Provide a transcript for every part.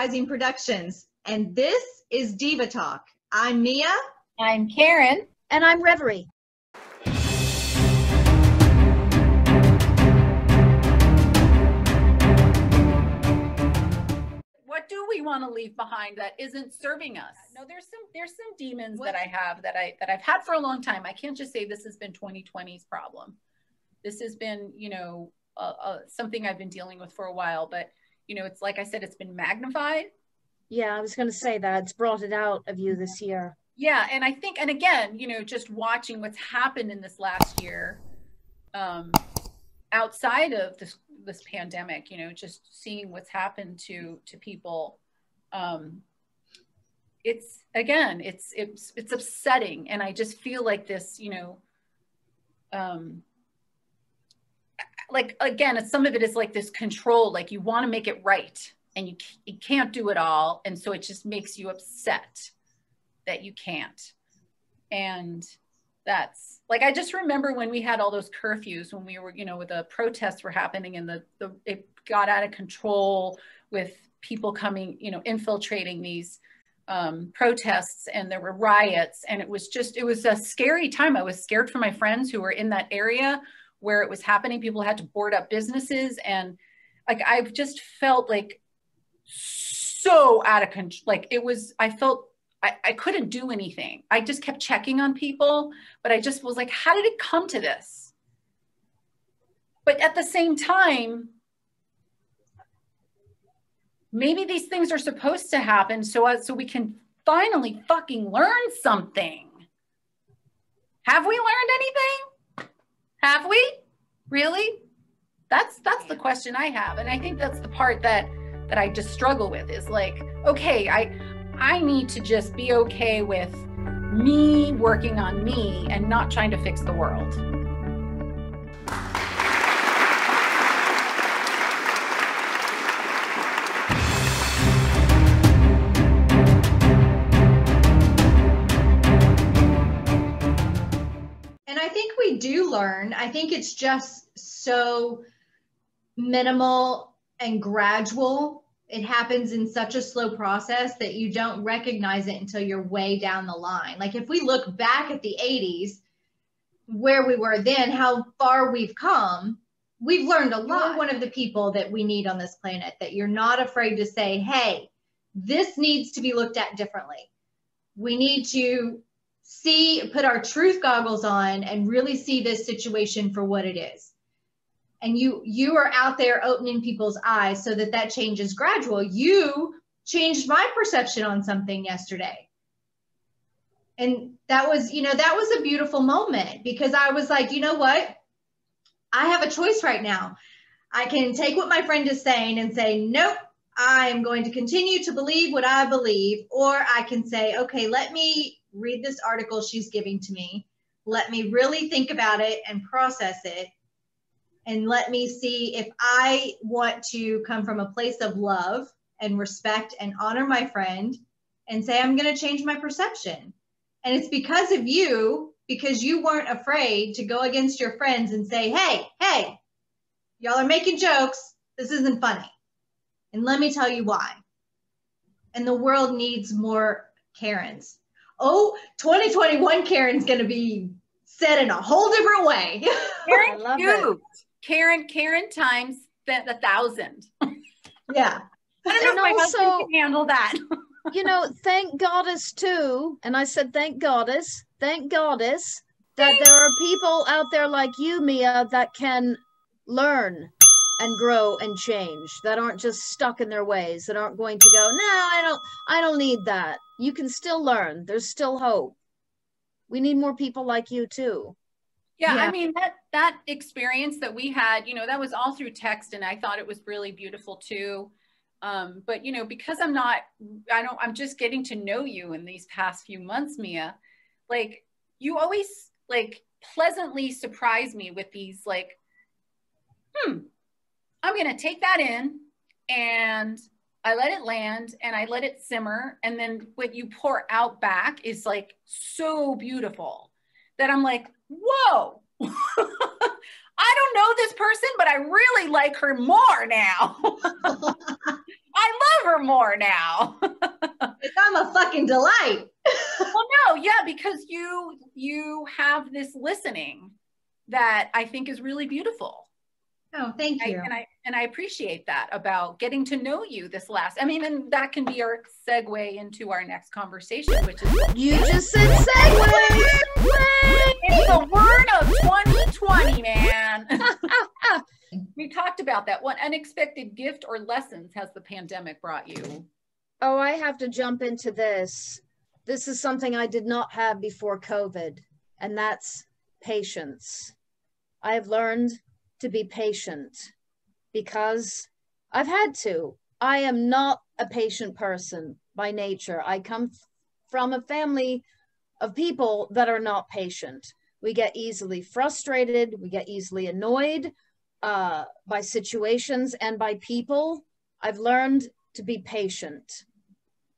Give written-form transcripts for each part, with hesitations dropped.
Rising Productions, and this is Diva Talk. I'm Mia. I'm Karen. And I'm Reverie. What do we want to leave behind that isn't serving us? No, there's some demons that I have that I've had for a long time. I can't just say this has been 2020's problem. This has been, something I've been dealing with for a while, but it's like I said, it's been magnified. Yeah, I was going to say that it's brought it out of you this year. Yeah, and I think, and again, just watching what's happened in this last year, outside of this pandemic, just seeing what's happened to people, it's upsetting, and I just feel like this, like, again, some of it is like this control, like you want to make it right and you can't do it all. And so it just makes you upset that you can't. And that's like, I just remember when we had all those curfews, when we were, with the protests were happening and it got out of control with people coming, infiltrating these protests, and there were riots, and it was a scary time. I was scared for my friends who were in that area where it was happening. People had to board up businesses, and like I've just felt like so out of control. Like I felt I couldn't do anything. I just kept checking on people, but I just was like, how did it come to this? But at the same time, maybe these things are supposed to happen so we can finally fucking learn something. Have we learned anything? Have we? Really? That's the question I have. And I think that's the part that I just struggle with, is like, okay, I need to just be okay with me working on me and not trying to fix the world. We do learn. I think it's just so minimal and gradual. It happens in such a slow process that you don't recognize it until you're way down the line. Like if we look back at the 80s, where we were then, how far we've come, we've learned a lot. You're one of the people that we need on this planet, that you're not afraid to say, hey, this needs to be looked at differently. We need to put our truth goggles on and really see this situation for what it is. And you are out there opening people's eyes so that change is gradual. You changed my perception on something yesterday. And that was a beautiful moment, because I was like, you know what? I have a choice right now. I can take what my friend is saying and say, nope, I'm going to continue to believe what I believe. Or I can say, okay, let me read this article she's giving to me. Let me really think about it and process it. And let me see if I want to come from a place of love and respect and honor my friend and say, I'm going to change my perception. And it's because of you, because you weren't afraid to go against your friends and say, hey, y'all are making jokes. This isn't funny. And let me tell you why. And the world needs more Karens. Oh, 2021 Karen's going to be said in a whole different way. Karen, cute. Karen times 1,000. Yeah. I don't know if my husband can handle that. Thank Goddess too. And I said, thank Goddess that there are people out there like you, Mia, that can learn and grow and change, that aren't just stuck in their ways, that aren't going to go, no, I don't need that. You can still learn. There's still hope. We need more people like you too. Yeah. I mean, that experience that we had, that was all through text, and I thought it was really beautiful too. But because I'm just getting to know you in these past few months, Mia, like you always like pleasantly surprise me with these like, I'm going to take that in, and I let it land and I let it simmer. And then what you pour out back is like so beautiful that I'm like, whoa, I don't know this person, but I really like her more now. I love her more now. I'm a fucking delight. Well, no, yeah, because you have this listening that I think is really beautiful. Oh, thank you. And I appreciate that about getting to know you this last. I mean, and that can be our segue into our next conversation, which is You just said segue. it's the word of 2020, man. We talked about that. What unexpected gift or lessons has the pandemic brought you? Oh, I have to jump into this. This is something I did not have before COVID, and that's patience. I have learned to be patient because I've had to. I am not a patient person by nature. I come from a family of people that are not patient. We get easily frustrated. We get easily annoyed by situations and by people. I've learned to be patient.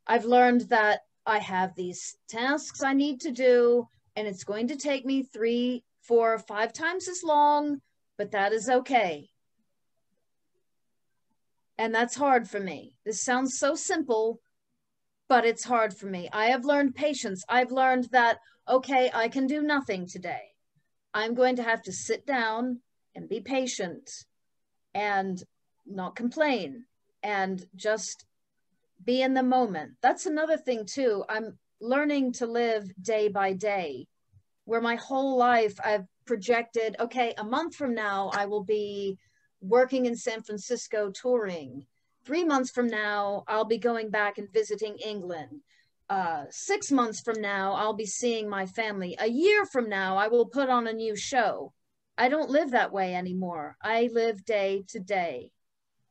I've learned that I have these tasks I need to do, and it's going to take me 3, 4, 5 times as long, but that is okay. And that's hard for me. This sounds so simple, but it's hard for me. I have learned patience. I've learned that, okay, I can do nothing today. I'm going to have to sit down and be patient and not complain and just be in the moment. That's another thing too. I'm learning to live day by day, where my whole life I've projected, okay, a month from now, I will be working in San Francisco touring. 3 months from now, I'll be going back and visiting England. 6 months from now, I'll be seeing my family. A year from now, I will put on a new show. I don't live that way anymore. I live day to day,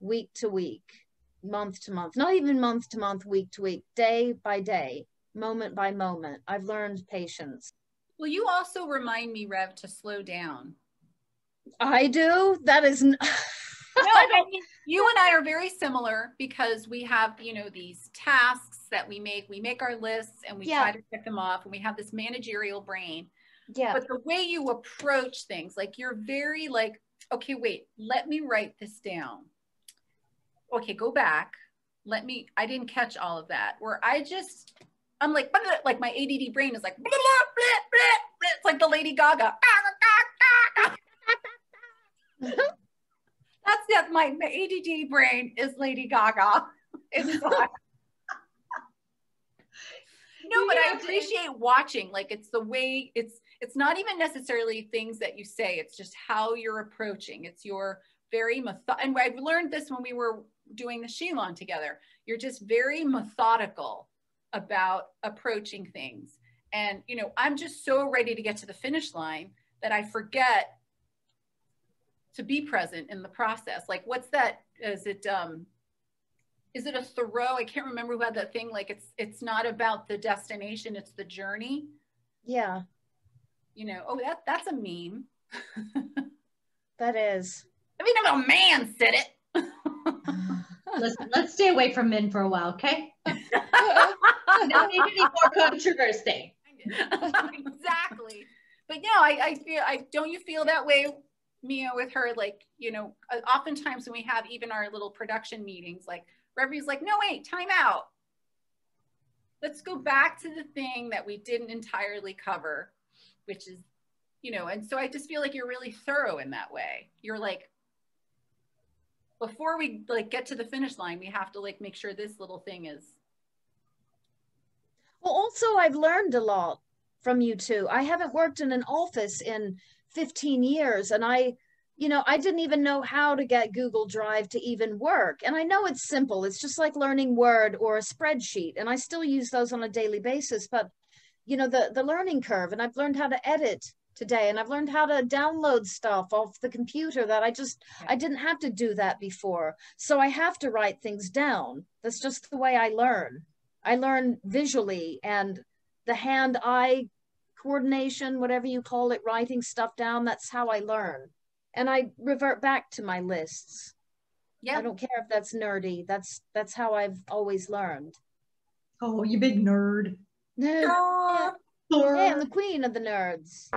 week to week, month to month, not even month to month, week to week, day by day, moment by moment. I've learned patience. Well, you also remind me, Rev, to slow down. I do? That is... No, I mean, you and I are very similar because we have, you know, these tasks that we make our lists and we try to check them off, and we have this managerial brain. Yeah. But the way you approach things, like you're very like, okay, wait, let me write this down. Okay, go back. I didn't catch all of that. Where I'm like my ADD brain is like, blah, blah, blah, blah, blah. It's like the Lady Gaga. That's it. My ADD brain is Lady Gaga. It's not. No, but I appreciate watching. Like it's the way it's not even necessarily things that you say. It's just how you're approaching. It's your very and I've learned this when we were doing the Shilon together. You're just very methodical about approaching things. And, you know, I'm just so ready to get to the finish line that I forget to be present in the process. Like, what's that? Is it a Thoreau? I can't remember who had that thing. Like, it's not about the destination, it's the journey. Yeah. You know, oh, that's a meme. That is. I mean, I'm a man said it. Listen, let's stay away from men for a while, okay? Not make any more controversy. Exactly. But no, I feel, don't you feel that way, Mia, with her? Like, you know, oftentimes when we have even our little production meetings, like Reverie's like, no, wait, time out. Let's go back to the thing that we didn't entirely cover, which is, you know, and so I just feel like you're really thorough in that way. You're like, before we like get to the finish line, we have to like make sure this little thing is. Well, also I've learned a lot from you two. I haven't worked in an office in 15 years, and I didn't even know how to get Google Drive to even work. And I know it's simple. It's just like learning Word or a spreadsheet, and I still use those on a daily basis. But, you know, the learning curve, and I've learned how to edit today, and I've learned how to download stuff off the computer that I didn't have to do that before. So I have to write things down. That's just the way I learn. I learn visually, and the hand-eye coordination, whatever you call it, writing stuff down, that's how I learn. And I revert back to my lists. Yeah. I don't care if that's nerdy. That's how I've always learned. Oh, you big nerd. Yeah. Hey, I'm the queen of the nerds.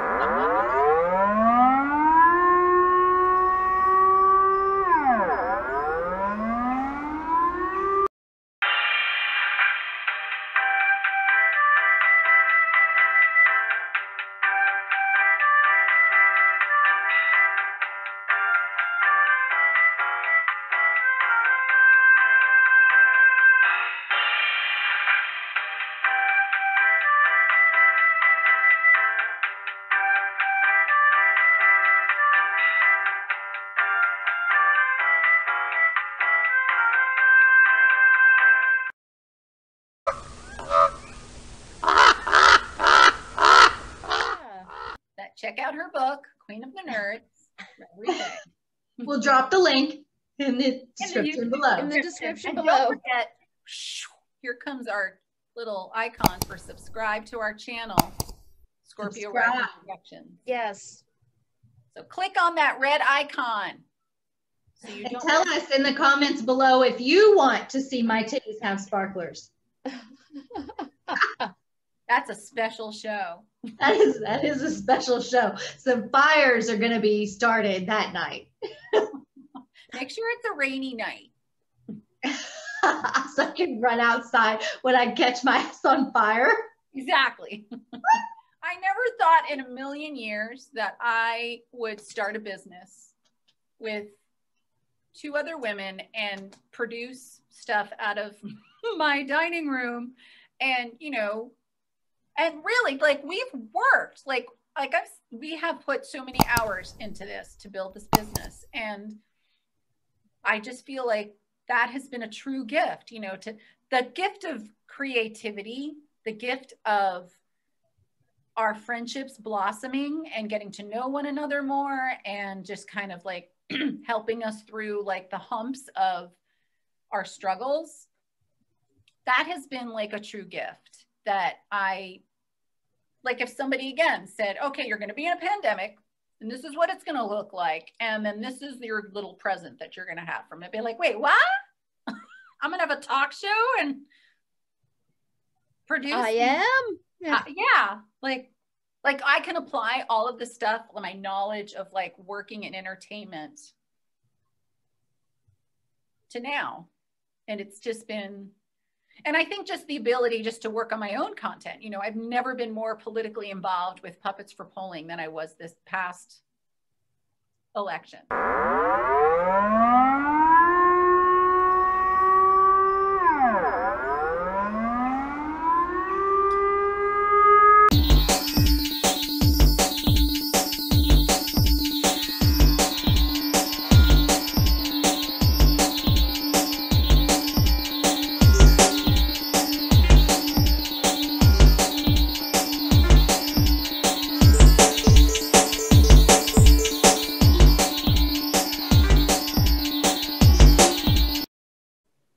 check out her book, Queen of the Nerds, everything. We'll drop the link in the description below. In the description and below. Don't forget, here comes our little icon for subscribe to our channel, Scorpio Rising Productions. Yes. So click on that red icon. So you don't tell us in the comments below if you want to see my titties have sparklers. That's a special show. That is a special show. Some fires are going to be started that night. Make sure it's a rainy night. So I can run outside when I catch my ass on fire. Exactly. I never thought in a million years that I would start a business with 2 other women and produce stuff out of my dining room. And, you know, and really, like, we've worked, we have put so many hours into this to build this business. And I just feel like that has been a true gift, you know, to the gift of creativity, the gift of our friendships blossoming and getting to know one another more, and just kind of like helping us through like the humps of our struggles. That has been like a true gift that like if somebody again said, okay, you're going to be in a pandemic and this is what it's going to look like, and then this is your little present that you're going to have from it. Be like, wait, what? I'm going to have a talk show and produce. I am. Yeah. Like I can apply all of this stuff, my knowledge of like working in entertainment to now. And it's just been, and I think just the ability just to work on my own content. You know, I've never been more politically involved with Puppets for Polling than I was this past election.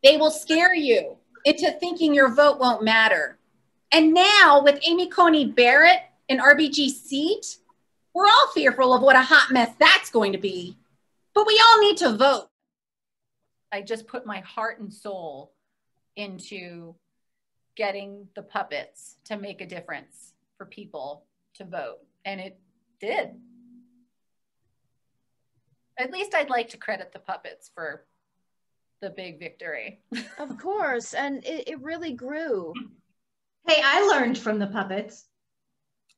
They will scare you into thinking your vote won't matter. And now with Amy Coney Barrett in RBG seat, we're all fearful of what a hot mess that's going to be. But we all need to vote. I just put my heart and soul into getting the puppets to make a difference for people to vote. And it did. At least I'd like to credit the puppets for the big victory. Of course. And it really grew. Hey, I learned from the puppets.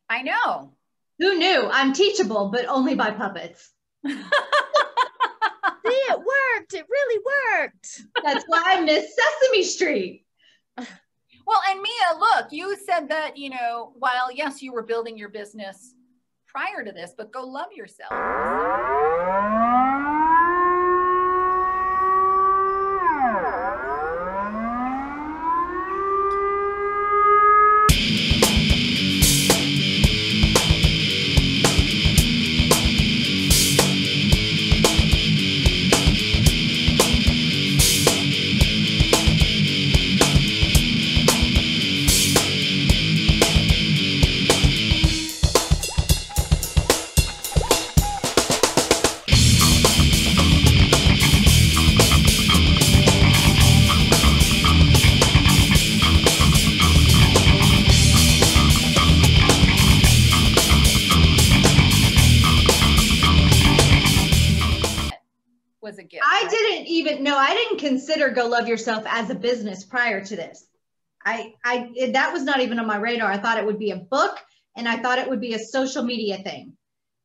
I know. Who knew? I'm teachable, but only by puppets. See, it worked. It really worked. That's why I miss Sesame Street. Well, and Mia, look, you said that, you know, while yes, you were building your business prior to this, but go love yourself. Was a gift. I didn't consider Go Love Yourself as a business prior to this. That was not even on my radar. I thought it would be a book, and I thought it would be a social media thing.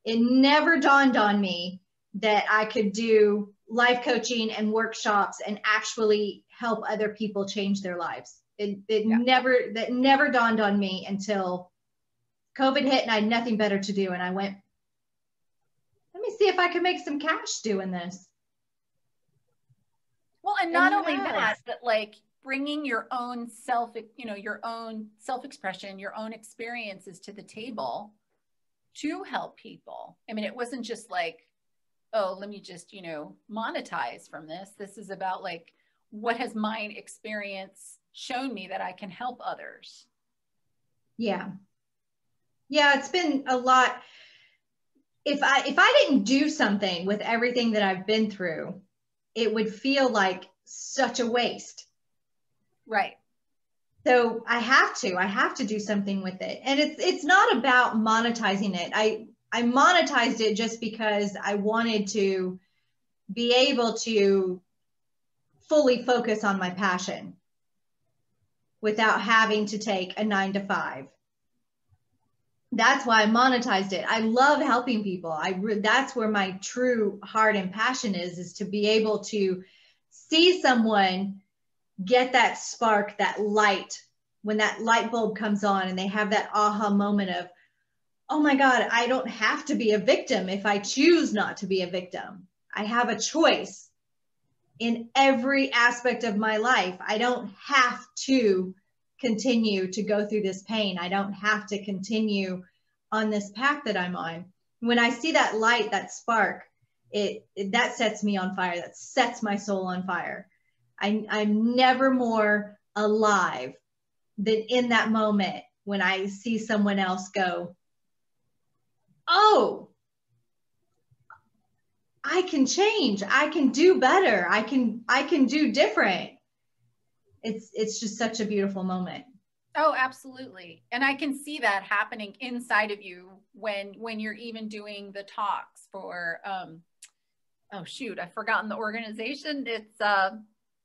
It never dawned on me that I could do life coaching and workshops and actually help other people change their lives. That never dawned on me until COVID hit and I had nothing better to do. And I went, let me see if I can make some cash doing this. Well, and not only that, but like bringing your own your own self-expression, your own experiences to the table to help people. I mean, it wasn't just like, oh, let me just, monetize from this. This is about like, what has my experience shown me that I can help others? Yeah. Yeah, it's been a lot. If I didn't do something with everything that I've been through, it would feel like such a waste. Right. So I have to do something with it. And it's not about monetizing it. I monetized it just because I wanted to be able to fully focus on my passion without having to take a 9 to 5. That's why I monetized it. I love helping people. That's where my true heart and passion is to be able to see someone get that spark, that light, when that light bulb comes on and they have that aha moment of, oh my God, I don't have to be a victim if I choose not to be a victim. I have a choice in every aspect of my life. I don't have to continue to go through this pain. I don't have to continue on this path that I'm on. When I see that light, that spark, that sets me on fire. That sets my soul on fire. I'm never more alive than in that moment when I see someone else go, oh, I can change. I can do better. I can do different. It's just such a beautiful moment. Oh, absolutely. And I can see that happening inside of you when you're even doing the talks for, oh shoot, I've forgotten the organization. It's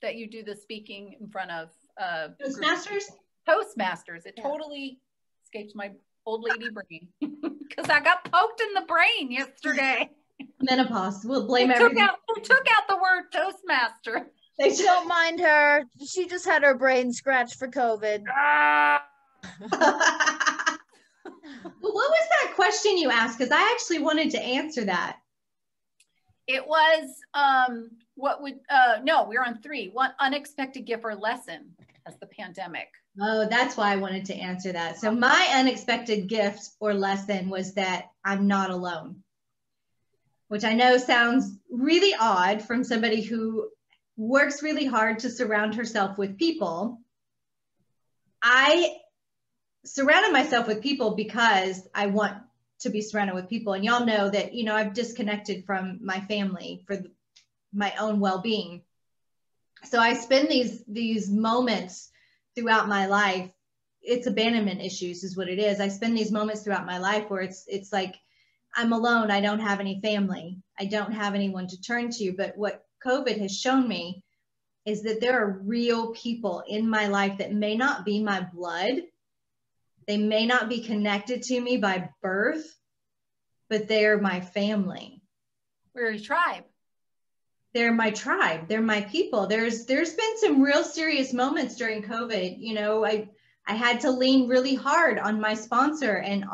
that you do the speaking in front of Toastmasters? Toastmasters. It totally escapes my old lady brain because I got poked in the brain yesterday. Menopause. We'll blame everything. Who took out the word Toastmaster? They don't mind her. She just had her brain scratched for COVID. Well, what was that question you asked? Because I actually wanted to answer that. It was, no, we're on 3. What unexpected gift or lesson as the pandemic? Oh, that's why I wanted to answer that. So my unexpected gift or lesson was that I'm not alone, which I know sounds really odd from somebody who works really hard to surround herself with people. I surrounded myself with people because I want to be surrounded with people. And y'all know that, I've disconnected from my family for my own well-being. So I spend these moments throughout my life. It's abandonment issues is what it is. I spend these moments throughout my life where it's like, I'm alone. I don't have any family. I don't have anyone to turn to. But what COVID has shown me is that there are real people in my life that may not be my blood. They may not be connected to me by birth, but they're my family. We're a tribe. They're my tribe. They're my people. There's been some real serious moments during COVID. I had to lean really hard on my sponsor and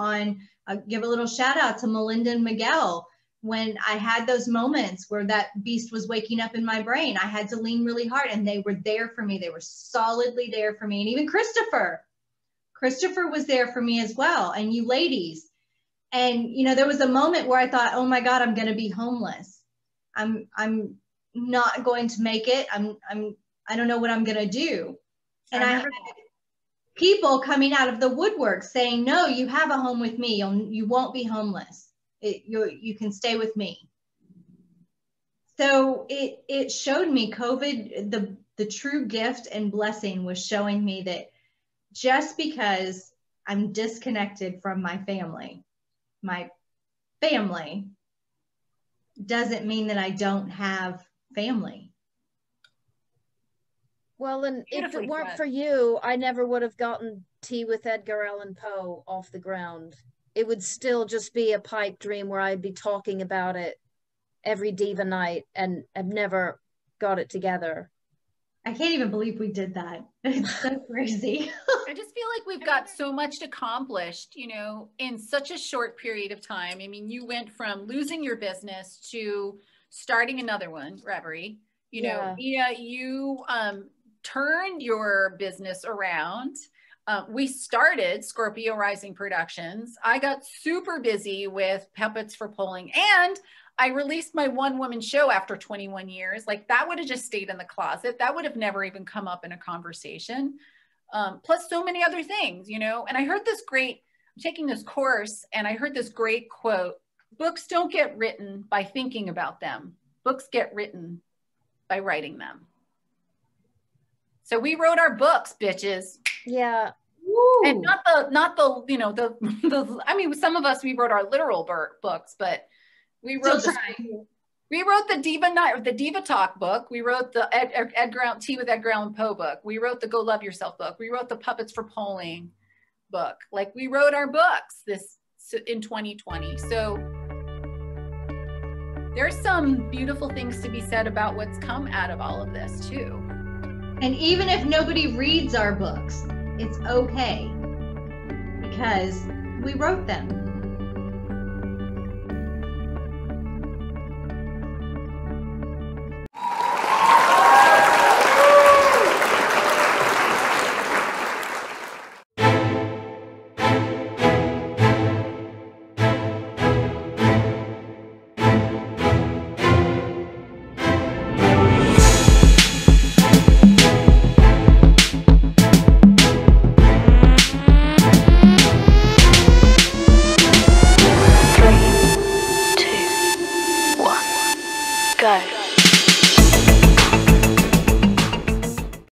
give a little shout out to Melinda and Miguel. When I had those moments where that beast was waking up in my brain, I had to lean really hard and they were there for me. They were solidly there for me. And even Christopher was there for me as well. And you ladies. And, there was a moment where I thought, oh my God, I'm going to be homeless. I'm not going to make it. I don't know what I'm going to do. And I had people coming out of the woodwork saying, no, you have a home with me. You won't be homeless. You can stay with me. So it showed me COVID, the true gift and blessing was showing me that just because I'm disconnected from my family doesn't mean that I don't have family. Well, and if it weren't for you, I never would have gotten Tea with Edgar Allan Poe off the ground. It would still just be a pipe dream where I'd be talking about it every diva night and I've never got it together. I can't even believe we did that. It's so crazy. I just feel like we've got so much accomplished, in such a short period of time. I mean, you went from losing your business to starting another one, Reverie. You turned your business around. We started Scorpio Rising Productions. I got super busy with Puppets for Polling, and I released my one-woman show after 21 years. Like, that would have just stayed in the closet. That would have never even come up in a conversation. Plus so many other things, you know. And I heard this great, I'm taking this course, and I heard this great quote: books don't get written by thinking about them. Books get written by writing them. So we wrote our books, bitches. Yeah. Woo. And not the, you know, the I mean, some of us, we wrote our literal books, but we wrote the Diva Talk book. We wrote the Tea with Edgar Allan Poe book. We wrote the Go Love Yourself book. We wrote the Puppets for Polling book. Like, we wrote our books in 2020. So there's some beautiful things to be said about what's come out of all of this too. And even if nobody reads our books, it's okay, because we wrote them.